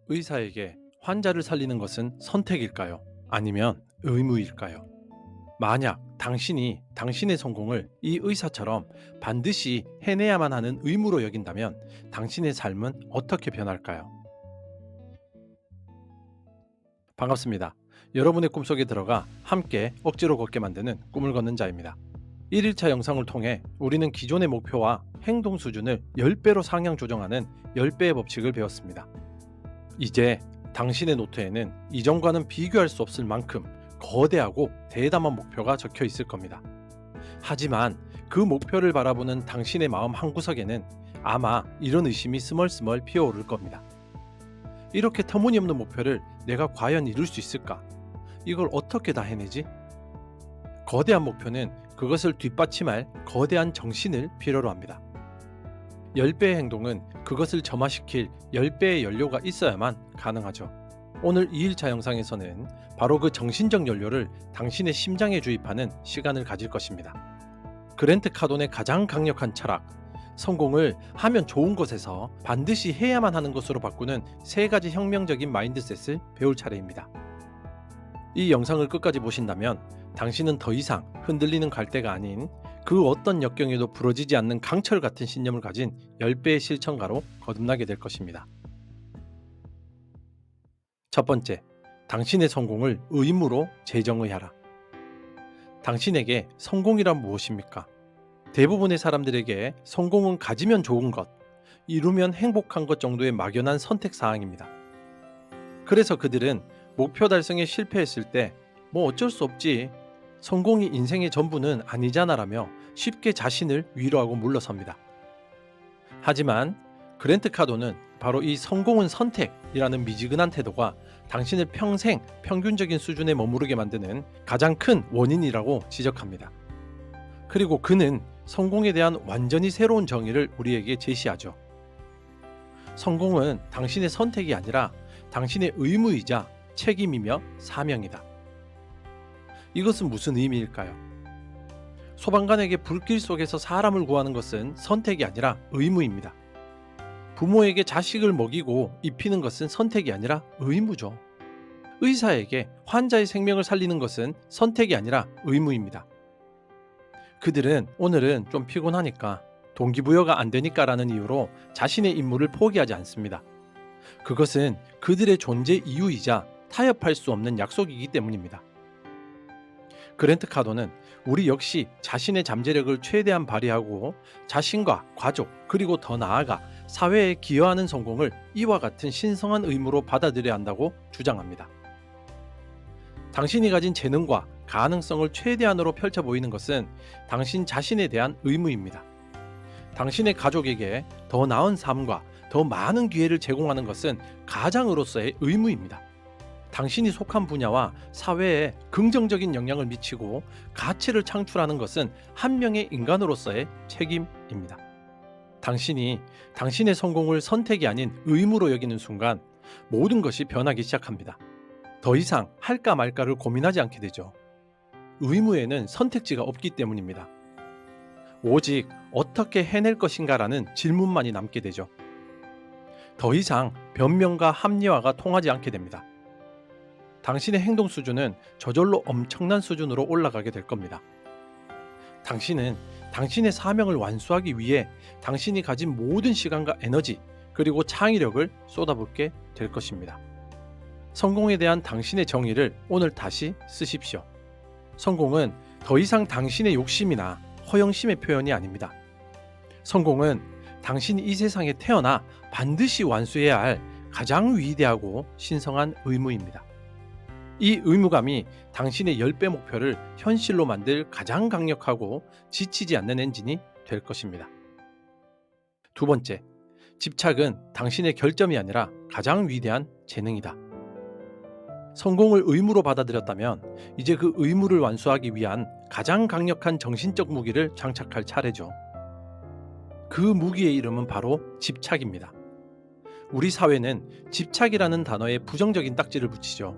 의사에게 환자를 살리는 것은 선택일까요? 아니면 의무일까요? 만약 당신이 당신의 성공을 이 의사처럼 반드시 해내야만 하는 의무로 여긴다면 당신의 삶은 어떻게 변할까요? 반갑습니다. 여러분의 꿈속에 들어가 함께 억지로 걷게 만드는 꿈을 걷는 자입니다. 1일차 영상을 통해 우리는 기존의 목표와 행동 수준을 10배로 상향 조정하는 10배의 법칙을 배웠습니다. 이제 당신의 노트에는 이전과는 비교할 수 없을 만큼 거대하고 대담한 목표가 적혀 있을 겁니다. 하지만 그 목표를 바라보는 당신의 마음 한구석에는 아마 이런 의심이 스멀스멀 피어오를 겁니다. 이렇게 터무니없는 목표를 내가 과연 이룰 수 있을까? 이걸 어떻게 다 해내지? 거대한 목표는 그것을 뒷받침할 거대한 정신을 필요로 합니다. 10배의 행동은 그것을 점화시킬 10배의 연료가 있어야만 가능하죠. 오늘 2일차 영상에서는 바로 그 정신적 연료를 당신의 심장에 주입하는 시간을 가질 것입니다. 그랜트 카돈의 가장 강력한 철학, 성공을 하면 좋은 것에서 반드시 해야만 하는 것으로 바꾸는 3가지 혁명적인 마인드셋을 배울 차례입니다. 이 영상을 끝까지 보신다면 당신은 더 이상 흔들리는 갈대가 아닌 그 어떤 역경에도 부러지지 않는 강철 같은 신념을 가진 10배의 실천가로 거듭나게 될 것입니다. 첫 번째, 당신의 성공을 의무로 재정의하라. 당신에게 성공이란 무엇입니까? 대부분의 사람들에게 성공은 가지면 좋은 것, 이루면 행복한 것 정도의 막연한 선택 사항입니다. 그래서 그들은 목표 달성에 실패했을 때 뭐 어쩔 수 없지, 성공이 인생의 전부는 아니잖아라며 쉽게 자신을 위로하고 물러섭니다. 하지만 그랜트 카돈은 바로 이 성공은 선택이라는 미지근한 태도가 당신을 평생 평균적인 수준에 머무르게 만드는 가장 큰 원인이라고 지적합니다. 그리고 그는 성공에 대한 완전히 새로운 정의를 우리에게 제시하죠. 성공은 당신의 선택이 아니라 당신의 의무이자 책임이며 사명이다. 이것은 무슨 의미일까요? 소방관에게 불길 속에서 사람을 구하는 것은 선택이 아니라 의무입니다. 부모에게 자식을 먹이고 입히는 것은 선택이 아니라 의무죠. 의사에게 환자의 생명을 살리는 것은 선택이 아니라 의무입니다. 그들은 오늘은 좀 피곤하니까, 동기부여가 안 되니까라는 이유로 자신의 임무를 포기하지 않습니다. 그것은 그들의 존재 이유이자 타협할 수 없는 약속이기 때문입니다. 그랜트 카돈은 우리 역시 자신의 잠재력을 최대한 발휘하고 자신과 가족 그리고 더 나아가 사회에 기여하는 성공을 이와 같은 신성한 의무로 받아들여야 한다고 주장합니다. 당신이 가진 재능과 가능성을 최대한으로 펼쳐 보이는 것은 당신 자신에 대한 의무입니다. 당신의 가족에게 더 나은 삶과 더 많은 기회를 제공하는 것은 가장으로서의 의무입니다. 당신이 속한 분야와 사회에 긍정적인 영향을 미치고 가치를 창출하는 것은 한 명의 인간으로서의 책임입니다. 당신이 당신의 성공을 선택이 아닌 의무로 여기는 순간 모든 것이 변하기 시작합니다. 더 이상 할까 말까를 고민하지 않게 되죠. 의무에는 선택지가 없기 때문입니다. 오직 어떻게 해낼 것인가라는 질문만이 남게 되죠. 더 이상 변명과 합리화가 통하지 않게 됩니다. 당신의 행동 수준은 저절로 엄청난 수준으로 올라가게 될 겁니다. 당신은 당신의 사명을 완수하기 위해 당신이 가진 모든 시간과 에너지 그리고 창의력을 쏟아붓게 될 것입니다. 성공에 대한 당신의 정의를 오늘 다시 쓰십시오. 성공은 더 이상 당신의 욕심이나 허영심의 표현이 아닙니다. 성공은 당신이 이 세상에 태어나 반드시 완수해야 할 가장 위대하고 신성한 의무입니다. 이 의무감이 당신의 10배 목표를 현실로 만들 가장 강력하고 지치지 않는 엔진이 될 것입니다. 두 번째, 집착은 당신의 결점이 아니라 가장 위대한 재능이다. 성공을 의무로 받아들였다면 이제 그 의무를 완수하기 위한 가장 강력한 정신적 무기를 장착할 차례죠. 그 무기의 이름은 바로 집착입니다. 우리 사회는 집착이라는 단어에 부정적인 딱지를 붙이죠.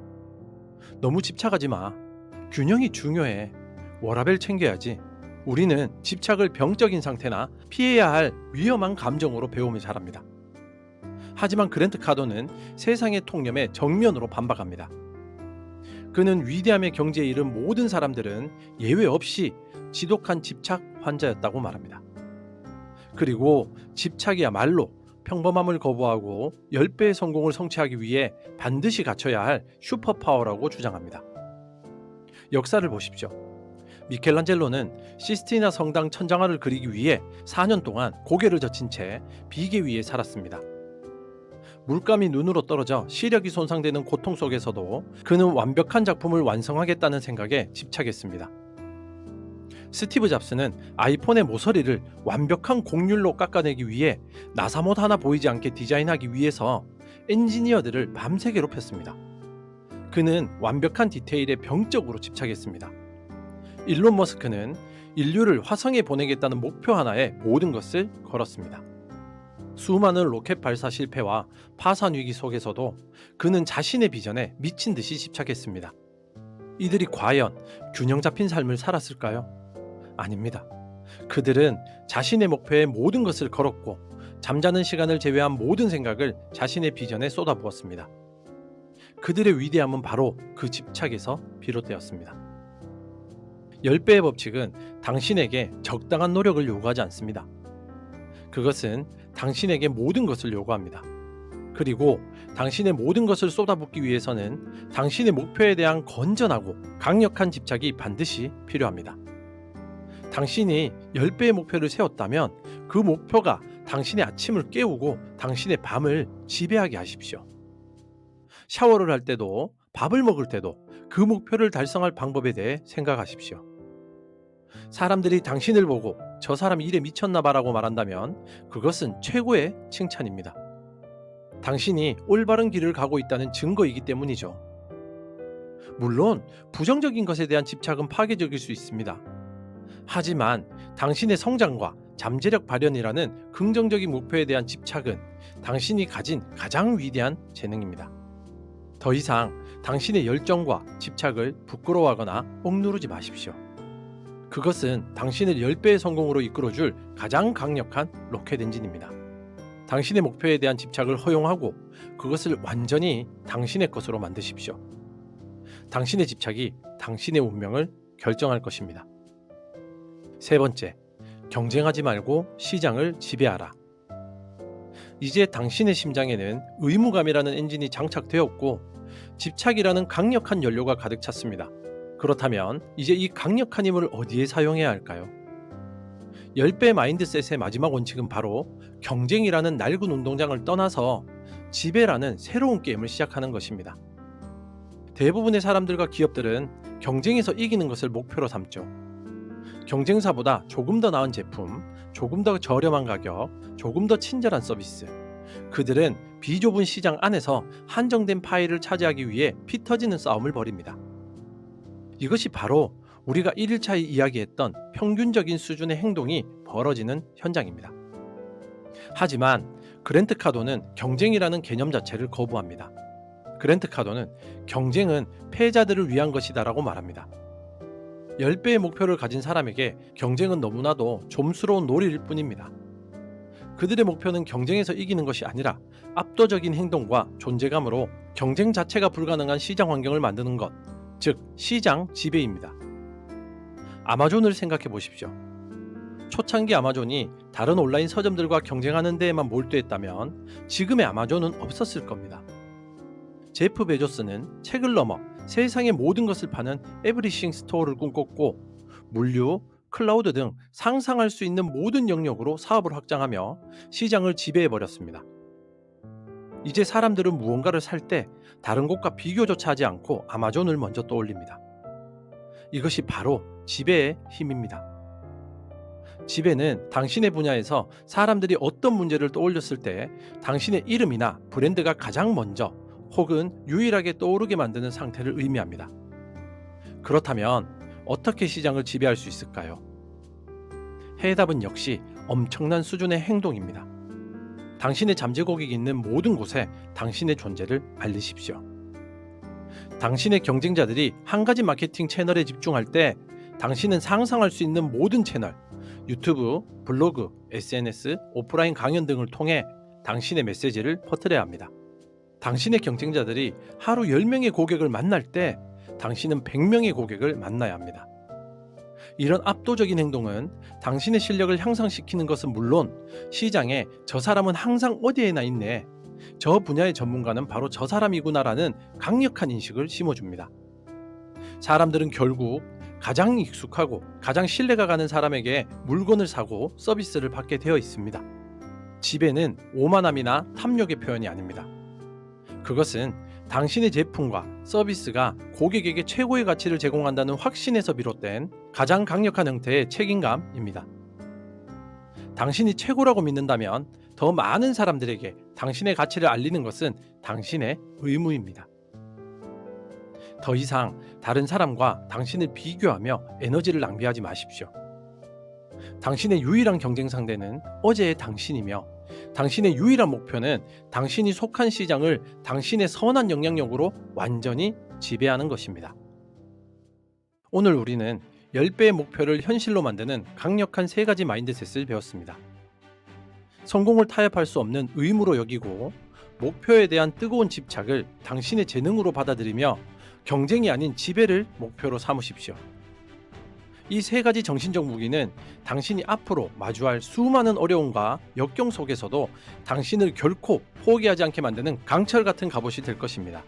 너무 집착하지 마. 균형이 중요해. 워라밸 챙겨야지. 우리는 집착을 병적인 상태나 피해야 할 위험한 감정으로 배우며 자랍니다. 하지만 그랜트 카도는 세상의 통념에 정면으로 반박합니다. 그는 위대함의 경지에 이른 모든 사람들은 예외 없이 지독한 집착 환자였다고 말합니다. 그리고 집착이야말로 평범함을 거부하고 10배의 성공을 성취하기 위해 반드시 갖춰야 할 슈퍼파워라고 주장합니다. 역사를 보십시오. 미켈란젤로는 시스티나 성당 천장화를 그리기 위해 4년 동안 고개를 젖힌 채 비계 위에 살았습니다. 물감이 눈으로 떨어져 시력이 손상되는 고통 속에서도 그는 완벽한 작품을 완성하겠다는 생각에 집착했습니다. 스티브 잡스는 아이폰의 모서리를 완벽한 곡률로 깎아내기 위해 나사못 하나 보이지 않게 디자인하기 위해서 엔지니어들을 밤새 괴롭혔습니다. 그는 완벽한 디테일에 병적으로 집착했습니다. 일론 머스크는 인류를 화성에 보내겠다는 목표 하나에 모든 것을 걸었습니다. 수많은 로켓 발사 실패와 파산 위기 속에서도 그는 자신의 비전에 미친 듯이 집착했습니다. 이들이 과연 균형 잡힌 삶을 살았을까요? 아닙니다. 그들은 자신의 목표에 모든 것을 걸었고 잠자는 시간을 제외한 모든 생각을 자신의 비전에 쏟아부었습니다. 그들의 위대함은 바로 그 집착에서 비롯되었습니다. 10배의 법칙은 당신에게 적당한 노력을 요구하지 않습니다. 그것은 당신에게 모든 것을 요구합니다. 그리고 당신의 모든 것을 쏟아붓기 위해서는 당신의 목표에 대한 건전하고 강력한 집착이 반드시 필요합니다. 당신이 10배의 목표를 세웠다면 그 목표가 당신의 아침을 깨우고 당신의 밤을 지배하게 하십시오. 샤워를 할 때도 밥을 먹을 때도 그 목표를 달성할 방법에 대해 생각하십시오. 사람들이 당신을 보고 저 사람 일에 미쳤나 봐라고 말한다면 그것은 최고의 칭찬입니다. 당신이 올바른 길을 가고 있다는 증거이기 때문이죠. 물론 부정적인 것에 대한 집착은 파괴적일 수 있습니다. 하지만 당신의 성장과 잠재력 발현이라는 긍정적인 목표에 대한 집착은 당신이 가진 가장 위대한 재능입니다. 더 이상 당신의 열정과 집착을 부끄러워하거나 억누르지 마십시오. 그것은 당신을 10배의 성공으로 이끌어줄 가장 강력한 로켓 엔진입니다. 당신의 목표에 대한 집착을 허용하고 그것을 완전히 당신의 것으로 만드십시오. 당신의 집착이 당신의 운명을 결정할 것입니다. 세 번째, 경쟁하지 말고 시장을 지배하라. 이제 당신의 심장에는 의무감이라는 엔진이 장착되었고 집착이라는 강력한 연료가 가득 찼습니다. 그렇다면 이제 이 강력한 힘을 어디에 사용해야 할까요? 10배 마인드셋의 마지막 원칙은 바로 경쟁이라는 낡은 운동장을 떠나서 지배라는 새로운 게임을 시작하는 것입니다. 대부분의 사람들과 기업들은 경쟁에서 이기는 것을 목표로 삼죠. 경쟁사보다 조금 더 나은 제품, 조금 더 저렴한 가격, 조금 더 친절한 서비스. 그들은 비좁은 시장 안에서 한정된 파일을 차지하기 위해 피 터지는 싸움을 벌입니다. 이것이 바로 우리가 1일차에 이야기했던 평균적인 수준의 행동이 벌어지는 현장입니다. 하지만 그랜트 카도는 경쟁이라는 개념 자체를 거부합니다. 그랜트 카도는 경쟁은 패자들을 위한 것이다라고 말합니다. 10배의 목표를 가진 사람에게 경쟁은 너무나도 좀스러운 놀이일 뿐입니다. 그들의 목표는 경쟁에서 이기는 것이 아니라 압도적인 행동과 존재감으로 경쟁 자체가 불가능한 시장 환경을 만드는 것, 즉 시장 지배입니다. 아마존을 생각해 보십시오. 초창기 아마존이 다른 온라인 서점들과 경쟁하는 데에만 몰두했다면 지금의 아마존은 없었을 겁니다. 제프 베조스는 책을 넘어 세상의 모든 것을 파는 에브리싱 스토어를 꿈꿨고 물류, 클라우드 등 상상할 수 있는 모든 영역으로 사업을 확장하며 시장을 지배해버렸습니다. 이제 사람들은 무언가를 살 때 다른 곳과 비교조차 하지 않고 아마존을 먼저 떠올립니다. 이것이 바로 지배의 힘입니다. 지배는 당신의 분야에서 사람들이 어떤 문제를 떠올렸을 때 당신의 이름이나 브랜드가 가장 먼저 혹은 유일하게 떠오르게 만드는 상태를 의미합니다. 그렇다면 어떻게 시장을 지배할 수 있을까요? 해답은 역시 엄청난 수준의 행동입니다. 당신의 잠재곡이 있는 모든 곳에 당신의 존재를 알리십시오. 당신의 경쟁자들이 한 가지 마케팅 채널에 집중할 때 당신은 상상할 수 있는 모든 채널, 유튜브, 블로그, SNS, 오프라인 강연 등을 통해 당신의 메시지를 퍼뜨려야 합니다. 당신의 경쟁자들이 하루 10명의 고객을 만날 때 당신은 100명의 고객을 만나야 합니다. 이런 압도적인 행동은 당신의 실력을 향상시키는 것은 물론 시장에 저 사람은 항상 어디에나 있네, 저 분야의 전문가는 바로 저 사람이구나라는 강력한 인식을 심어줍니다. 사람들은 결국 가장 익숙하고 가장 신뢰가 가는 사람에게 물건을 사고 서비스를 받게 되어 있습니다. 지배는 오만함이나 탐욕의 표현이 아닙니다. 그것은 당신의 제품과 서비스가 고객에게 최고의 가치를 제공한다는 확신에서 비롯된 가장 강력한 형태의 책임감입니다. 당신이 최고라고 믿는다면 더 많은 사람들에게 당신의 가치를 알리는 것은 당신의 의무입니다. 더 이상 다른 사람과 당신을 비교하며 에너지를 낭비하지 마십시오. 당신의 유일한 경쟁 상대는 어제의 당신이며 당신의 유일한 목표는 당신이 속한 시장을 당신의 선한 영향력으로 완전히 지배하는 것입니다. 오늘 우리는 10배의 목표를 현실로 만드는 강력한 3가지 마인드셋을 배웠습니다. 성공을 타협할 수 없는 의무로 여기고 목표에 대한 뜨거운 집착을 당신의 재능으로 받아들이며 경쟁이 아닌 지배를 목표로 삼으십시오. 이 3가지 정신적 무기는 당신이 앞으로 마주할 수많은 어려움과 역경 속에서도 당신을 결코 포기하지 않게 만드는 강철 같은 갑옷이 될 것입니다.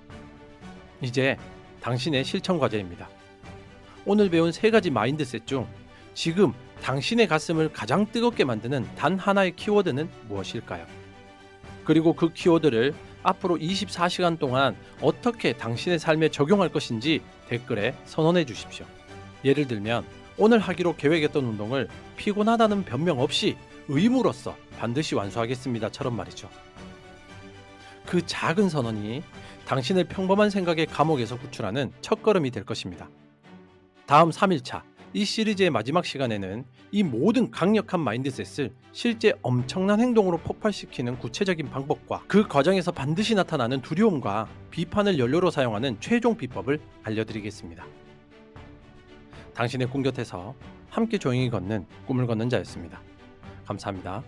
이제 당신의 실천 과제입니다. 오늘 배운 3가지 마인드셋 중 지금 당신의 가슴을 가장 뜨겁게 만드는 단 하나의 키워드는 무엇일까요? 그리고 그 키워드를 앞으로 24시간 동안 어떻게 당신의 삶에 적용할 것인지 댓글에 선언해 주십시오. 예를 들면 오늘 하기로 계획했던 운동을 피곤하다는 변명 없이 의무로서 반드시 완수하겠습니다처럼 말이죠. 그 작은 선언이 당신을 평범한 생각의 감옥에서 구출하는 첫걸음이 될 것입니다. 다음 3일차 이 시리즈의 마지막 시간에는 이 모든 강력한 마인드셋을 실제 엄청난 행동으로 폭발시키는 구체적인 방법과 그 과정에서 반드시 나타나는 두려움과 비판을 연료로 사용하는 최종 비법을 알려드리겠습니다. 당신의 꿈 곁에서 함께 조용히 걷는 꿈을 걷는 자였습니다. 감사합니다.